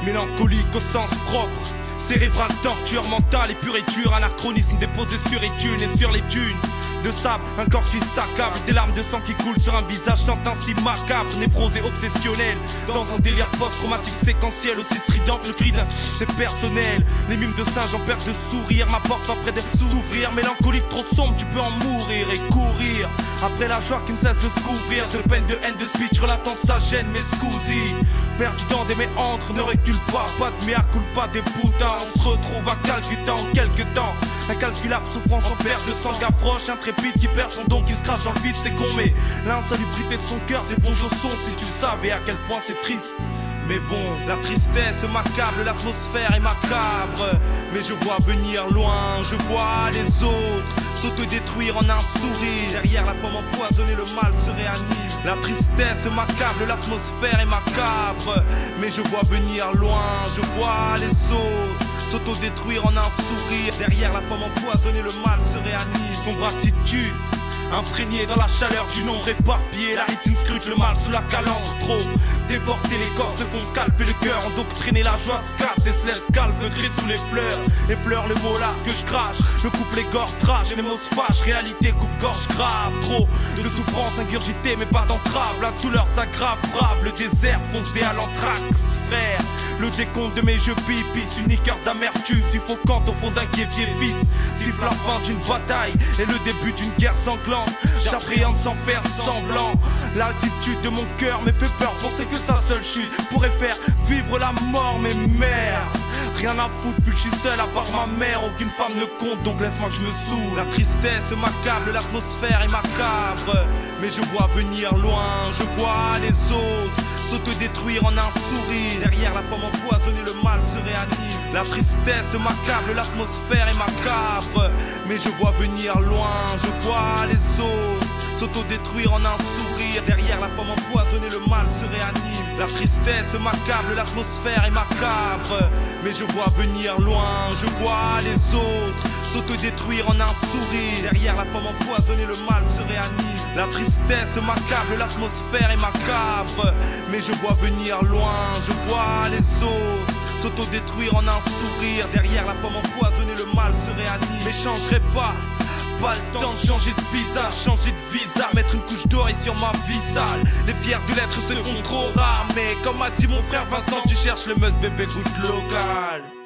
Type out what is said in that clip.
mélancolique au sens propre. Cérébral, torture mentale et pure et dure, anachronisme déposé sur les dunes et sur les dunes de sable, un corps qui s'accable, des larmes de sang qui coulent sur un visage chantant si macabre, névrosé obsessionnel, dans un délire post-traumatique séquentiel, aussi strident que le cri d'un c'est personnel. Les mimes de singe en perte de sourire m'apportent après d'être s'ouvrir, mélancolique trop sombre, tu peux en mourir et courir après la joie qui ne cesse de se couvrir de peine, de haine, de speech relatant sa gêne, mais scusi. Perdu dans des méandres, ne recule pas de mea culpa des putains. On se retrouve à Calcutta en quelques temps. Incalculable souffrance en perte de sang, approche intrépide qui perd son don, qui se crache dans le vide, c'est con. Mais l'insalubrité de son cœur s'éponge au son, si tu savais à quel point c'est triste. Mais bon, la tristesse m'accable, l'atmosphère est macabre. Mais je vois venir loin, je vois les autres s'autodétruire en un sourire. Derrière la pomme empoisonnée, le mal se réanime. La tristesse m'accable, l'atmosphère est macabre. Mais je vois venir loin, je vois les autres s'autodétruire en un sourire. Derrière la pomme empoisonnée, le mal se réanime. Sombre attitude imprégné dans la chaleur du nombre éparpillé, la rythme scrute le mal sous la calandre. Trop déporter les corps se font scalper le cœur, endoctriner la joie se casse et se laisse calveutrer sous les fleurs. Effleure le molar que je crache, le couplet gorge trash et les mots se fâchent, réalité coupe-gorge grave. Trop de souffrance ingurgitée mais pas d'entrave, la douleur s'aggrave, brave le désert fonce des à l'anthrax. Frère, le décompte de mes jeux pipis, unique heure d'amertume, suffocante au fond d'un guépier fils. Siffle la fin d'une bataille et le début d'une guerre sanglante. J'appréhende sans faire semblant. L'altitude de mon cœur me fait peur, penser que sa seule chute pourrait faire vivre la mort, mais merde, rien à foutre vu que je suis seul à part ma mère. Aucune femme ne compte, donc laisse-moi que je me saoule. La tristesse m'accable, l'atmosphère est macabre. Mais je vois venir loin, je vois les autres s'autodétruire en un sourire. Derrière la pomme empoisonnée, le mal se réanime. La tristesse m'accable, l'atmosphère est macabre. Mais je vois venir loin, je vois les autres s'autodétruire en un sourire. Derrière la pomme empoisonnée, le mal se réanime. La tristesse m'accable, l'atmosphère est macabre. Mais je vois venir loin, je vois les autres s'autodétruire en un sourire. Derrière la pomme empoisonnée, le mal se réanime. La tristesse m'accable, l'atmosphère est macabre. Mais je vois venir loin, je vois les autres s'autodétruire en un sourire. Derrière la pomme empoisonnée, le mal se réanime. Mais changerai pas le temps de changer de visage, changer de visa, mettre une couche dorée sur ma vie sale. Les fiers de l'être se font trop rares, mais comme a dit mon frère Vincent, tu cherches le must bébé, goûte local.